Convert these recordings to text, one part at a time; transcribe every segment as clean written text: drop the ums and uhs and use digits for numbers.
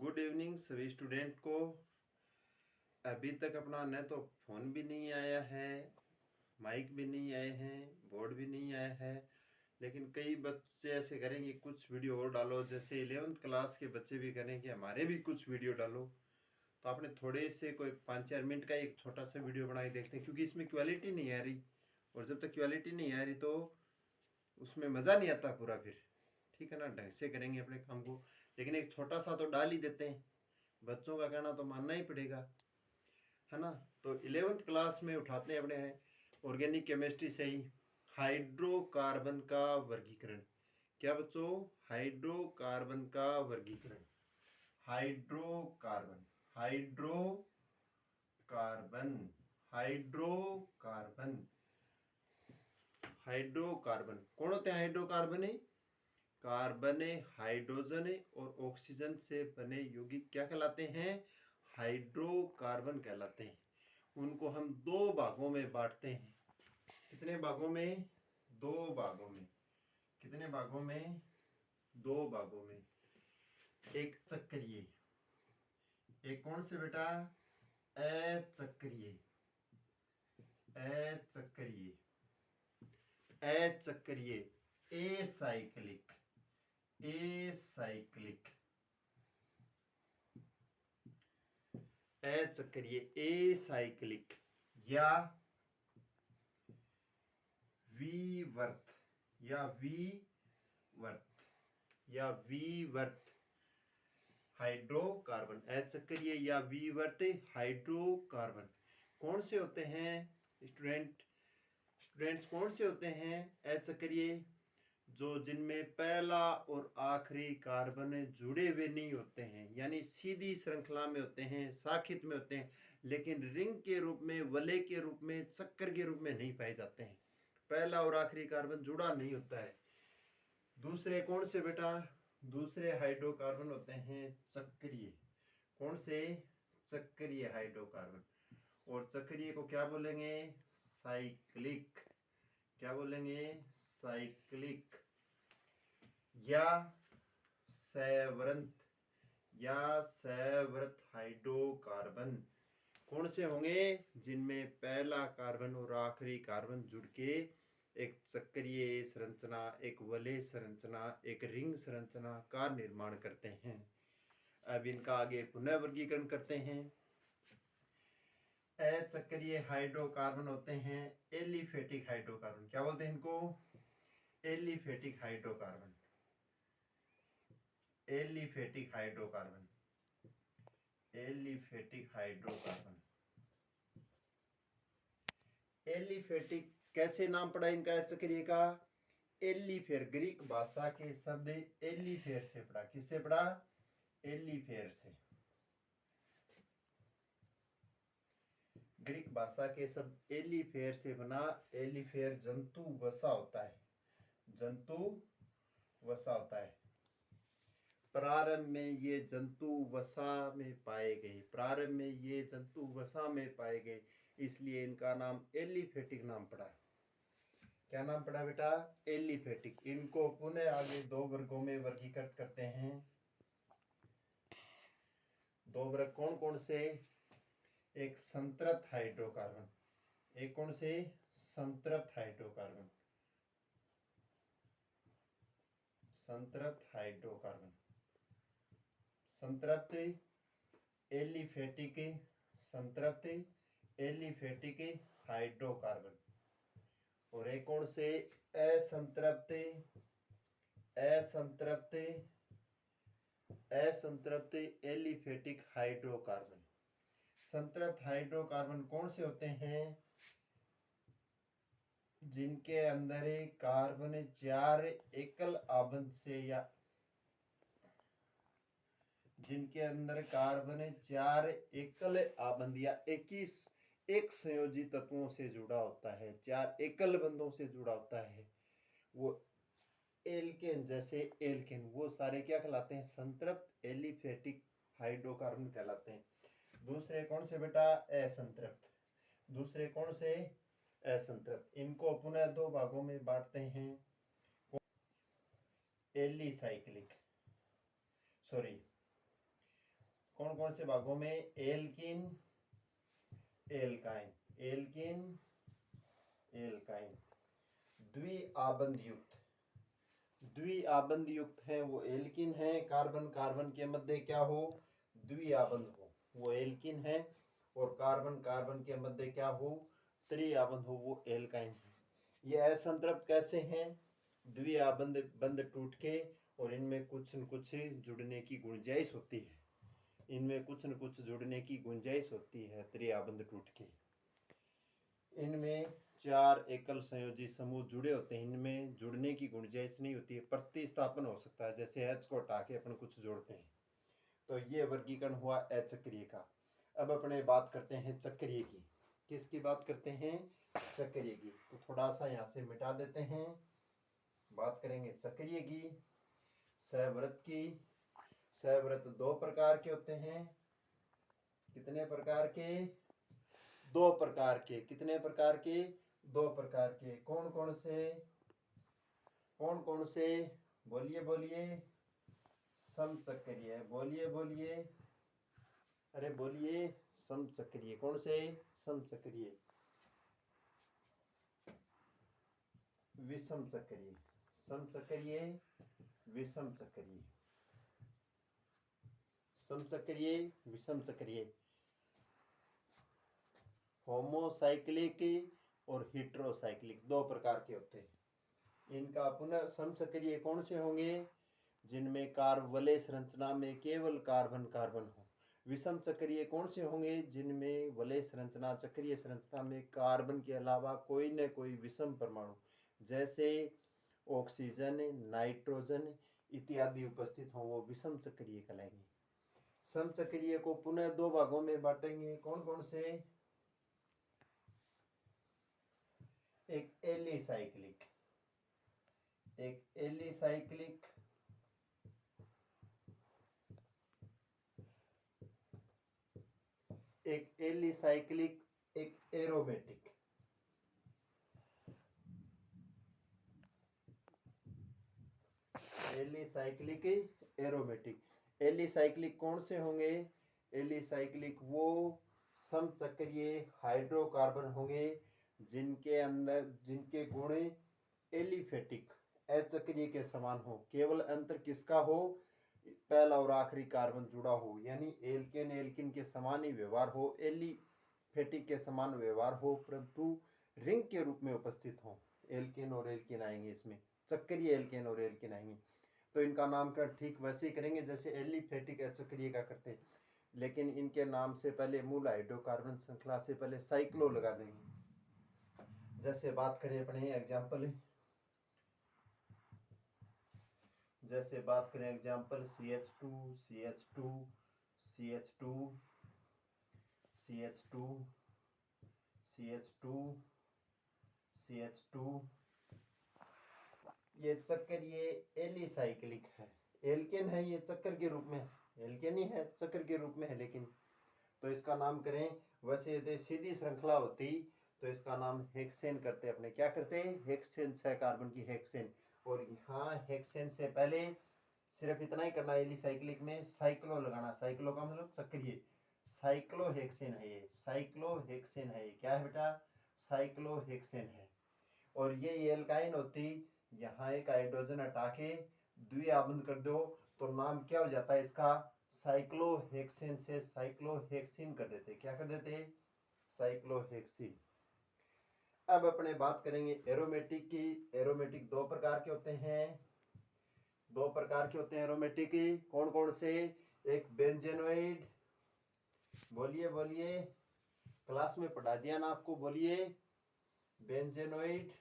Good evening सभी student को। अभी तक अपना न तो फ़ोन भी नहीं आया है, माइक भी नहीं आए हैं, बोर्ड भी नहीं आया है, लेकिन कई बच्चे ऐसे करेंगे कुछ वीडियो और डालो, जैसे 11th क्लास के बच्चे भी करेंगे हमारे भी कुछ वीडियो डालो। तो आपने थोड़े से कोई 5-4 मिनट का एक छोटा सा वीडियो बना के देखते हैं, क्योंकि इसमें क्वालिटी नहीं आ रही, और जब तक क्वालिटी नहीं आ रही तो उसमें मज़ा नहीं आता पूरा। फिर ठीक है ना, ढंग से करेंगे अपने काम को, लेकिन एक छोटा सा तो डाल ही देते हैं। बच्चों का कहना तो मानना ही पड़ेगा, है ना। तो 11th क्लास में उठाते हैं अपने ऑर्गेनिक केमिस्ट्री से ही हाइड्रोकार्बन का वर्गीकरण। क्या बच्चों? हाइड्रोकार्बन का वर्गीकरण। Hydrocarbon, hydrocarbon, hydrocarbon, hydrocarbon. कौन होते हैं हाइड्रोकार्बन? कार्बन, हाइड्रोजन और ऑक्सीजन से बने यौगिक क्या कहलाते हैं? हाइड्रोकार्बन कहलाते हैं। उनको हम दो भागों में बांटते हैं। कितने भागों में? दो भागों में। कितने भागों में? दो भागों में। एक चक्रीय, एक कौन से बेटा? अचक्रीय, अचक्रीय, अचक्रीय, एसाइक्लिक, एसाइक्लिक, अचक्रीय, एसाइक्लिक या विवर्त, या विवर्त, या विवर्त हाइड्रोकार्बन। अचक्रीय या विवर्त हाइड्रोकार्बन कौन से होते हैं स्टूडेंट्स कौन से होते हैं? अचक्रीय, जो जिनमें पहला और आखिरी कार्बन जुड़े हुए नहीं होते हैं, यानी सीधी श्रृंखला में होते हैं, साखित में होते हैं, लेकिन रिंग के रूप में, वलय के रूप में, चक्कर के रूप में नहीं पाए जाते हैं। पहला और आखिरी कार्बन जुड़ा नहीं होता है। दूसरे कौन से बेटा? दूसरे हाइड्रोकार्बन होते हैं चक्रीय। कौन से? चक्रीय हाइड्रोकार्बन। और चक्रीय को क्या बोलेंगे? साइक्लिक। क्या बोलेंगे? साइक्लिक या सैवरंत, या सैवरत हाइड्रोकार्बन कौन से होंगे? जिनमें पहला कार्बन और आखिरी कार्बन जुड़ के एक चक्रीय संरचना, एक वलय संरचना, एक रिंग संरचना का निर्माण करते हैं। अब इनका आगे पुनः वर्गीकरण करते हैं। अचक्रीय हाइड्रोकार्बन होते हैं एलिफेटिक हाइड्रोकार्बन। क्या बोलते हैं इनको? Aliphatic hydrocarbon, aliphatic hydrocarbon, aliphatic hydrocarbon. Aliphatic कैसे नाम पड़ा इनका चक्रीय का? एलिफेर, ग्रीक भाषा के शब्द एलिफेर से पड़ा। किससे पड़ा? एलिफेर से। ग्रीक भाषा के शब्द एलिफेर से बना। एलिफेर जंतु वसा होता है, जंतु वसा होता है। प्रारंभ में ये जंतु वसा में पाए गए, प्रारंभ में ये जंतु वसा में पाए गए, इसलिए इनका नाम एलिफेटिक नाम पड़ा। क्या नाम पड़ा बेटा? एलिफेटिक। इनको पुनः आगे दो वर्गों में वर्गीकृत करते हैं। दो वर्ग कौन कौन से? एक संतृप्त हाइड्रोकार्बन, एक कौन से? संतृप्त हाइड्रोकार्बन, संतृप्त हाइड्रोकार्बन, संतृप्त एलिफेटिक, संतृप्त एलिफेटिक हाइड्रोकार्बन। और एक कौन से? असंतृप्त, असंतृप्त, असंतृप्त एलिफेटिक हाइड्रोकार्बन। संतृप्त हाइड्रोकार्बन कौन से होते हैं? जिनके अंदर कार्बन 4 एकल आबंध से, या जिनके अंदर कार्बन 4 एकल आबंध या 21 एक संयोजी तत्वों से जुड़ा होता है, 4 एकल बंधों से जुड़ा होता है, वो एल्केन, जैसे एल्केन, वो सारे क्या कहलाते हैं? संतृप्त एलिफेटिक हाइड्रोकार्बन कहलाते हैं। दूसरे कौन से बेटा? असंतृप्त। दूसरे कौन से? असंतृप्त। इनको पुनः दो भागों में बांटते हैं। एलिसाइक्लिक, सॉरी, कौन कौन से भागों में? Alkene, alkyne, alkene, alkyne. द्विआबंध युक्त, द्विआबंध युक्त है वो एल्किन है। कार्बन कार्बन के मध्य क्या हो? द्विआबंध हो, वो एल्किन है। और कार्बन कार्बन के मध्य क्या हो? त्रिआबंध हो, वो एल्काइन है। ये असंतृप्त कैसे हैं? द्विआबंध बंध टूट के, और इनमें कुछ न कुछ जुड़ने की गुंजाइश होती है, इनमें कुछ न कुछ जुड़ने की गुंजाइश होती है त्रिआबंध टूट के। इनमें 4 एकल संयोजी समूह जुड़े होते हैं, इनमें जुड़ने की गुंजाइश नहीं होती है, प्रतिस्थापन हो सकता है। जैसे H को हटा के अपन कुछ जोड़ते हैं, तो ये वर्गीकरण हुआ अचक्रीय का। अब अपने बात करते हैं चक्रीय की। किसकी बात करते हैं? चक्रीय की। तो थोड़ा सा यहाँ से मिटा देते हैं, बात करेंगे चक्रीय की, सह्वृत की। सह्वृत 2 प्रकार के होते हैं। कितने प्रकार के? 2 प्रकार के। कितने प्रकार के? 2 प्रकार के। कौन कौन से? कौन कौन से? बोलिए बोलिए। समचक्रीय, बोलिए बोलिए, अरे बोलिए। समचक्रीय। कौन से? समचक्रीय। विषम चक्रीय, समचक्रीय, विषम चक्रीय, समचक्रीय, विषम चक्रीय। होमोसाइक्लिक और हेटेरोसाइक्लिक 2 प्रकार के होते हैं। इनका पुनः समचक्रीय कौन से होंगे? जिनमें कार्बवलय संरचना में केवल कार्बन कार्बन हो। विषम चक्रीय कौन से होंगे? जिनमें वलय संरचना, चक्रीय संरचना में कार्बन के अलावा कोई न कोई विषम परमाणु, जैसे ऑक्सीजन, नाइट्रोजन इत्यादि उपस्थित हों, वो विषम चक्रीय कहलाएंगे। समचक्रीय को पुनः 2 भागों में बांटेंगे। कौन कौन से? एक एलिसाइक्लिक, एक एलिसाइक्लिक, एक एलिसाइक्लिक, एक एरोमेटिक। Alicyclic, aromatic. एलिसाइक्लिक कौन से होंगे? एलिसाइक्लिक वो समचक्रीय हाइड्रोकार्बन होंगे जिनके अंदर, जिनके गुण एलिफेटिक, अचक्रीय के समान हो। केवल अंतर किसका हो? पहला और आखिरी कार्बन जुड़ा हो, यानी एल्केन एल्किन के समान ही व्यवहार हो, एलिफेटिक के समान व्यवहार हो, परंतु रिंग के रूप में उपस्थित हो। एल्केन और एल्किन आएंगे इसमें, चक्रीय एल्केन और एल्किन आएंगे। तो इनका नामकरण ठीक वैसे ही करेंगे जैसे एलिफेटिक अचक्रीय का करते हैं, लेकिन इनके नाम से पहले मूल हाइड्रोकार्बन श्रृंखला से पहले साइक्लो लगा देंगे। जैसे बात करें अपने एग्जाम्पल, जैसे बात करें example CH2, CH2, CH2, CH2, CH2, CH2। ये चक्कर, ये एलिसाइक्लिक है, एल्केन है, ये चक्कर के रूप में, एल्केन ही है, चक्कर के रूप में है। लेकिन तो इसका नाम करें, वैसे यदि सीधी श्रृंखला होती तो इसका नाम हेक्सेन करते। अपने क्या करते? हेक्सेन, 6 कार्बन की हेक्सेन। और यहाँ हेक्सेन से पहले सिर्फ इतना ही करना, एलिसाइक्लिक में साइक्लो लगाना। साइक्लो का मतलब चक्रीय, साइक्लोहेक्सेन है ये, साइक्लोहेक्सेन है ये। क्या है बेटा? साइक्लोहेक्सेन है। और ये एल्काइन होती, यहाँ एक हाइड्रोजन हटा के द्विआबंध कर दो तो नाम क्या हो जाता है इसका? साइक्लोहेक्सेन से साइक्लोहेक्सिन कर देते। क्या कर देते? साइक्लोहेक्सिन। अब अपने बात करेंगे एरोमेटिक की। एरोमेटिक 2 प्रकार के होते हैं, 2 प्रकार के होते हैं एरोमेटिक। कौन कौन से? एक बेंजेनोइड, बोलिए बोलिए, क्लास में पढ़ा दिया ना आपको, बोलिए। बेंजेनोइड,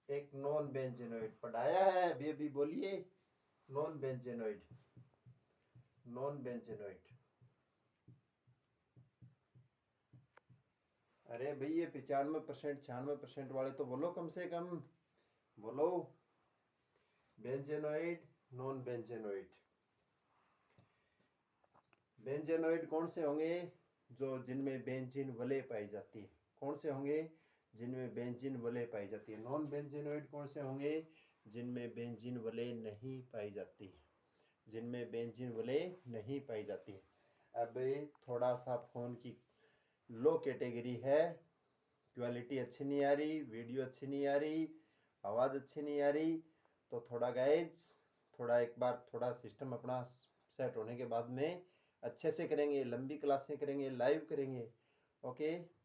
एक नॉन बेंजेनोइड पढ़ाया है अभी अभी, बोलिए। Non benzenoid, non benzenoid. अरे भाई ये 95%, 96% वाले तो बोलो कम से कम, बोलो। Benzenoid, non benzenoid. बेंजेनोइड कौन से होंगे? जो जिनमें बेंजीन वलय पाई जाती है। कौन से होंगे? जिनमें बेंजीन वलय पाई जाती है। नॉन बेंजेनोइड कौन से होंगे? जिनमें बेंजीन वलय नहीं पाई जाती। जिनमें बेंजीन वले नहीं पाई जाती है। अब थोड़ा सा फ़ोन की लो कैटेगरी है, क्वालिटी अच्छी नहीं आ रही, वीडियो अच्छी नहीं आ रही, आवाज़ अच्छी नहीं आ रही, तो थोड़ा गाइज एक बार थोड़ा सिस्टम अपना सेट होने के बाद में अच्छे से करेंगे, लंबी क्लासें करेंगे, लाइव करेंगे। ओके।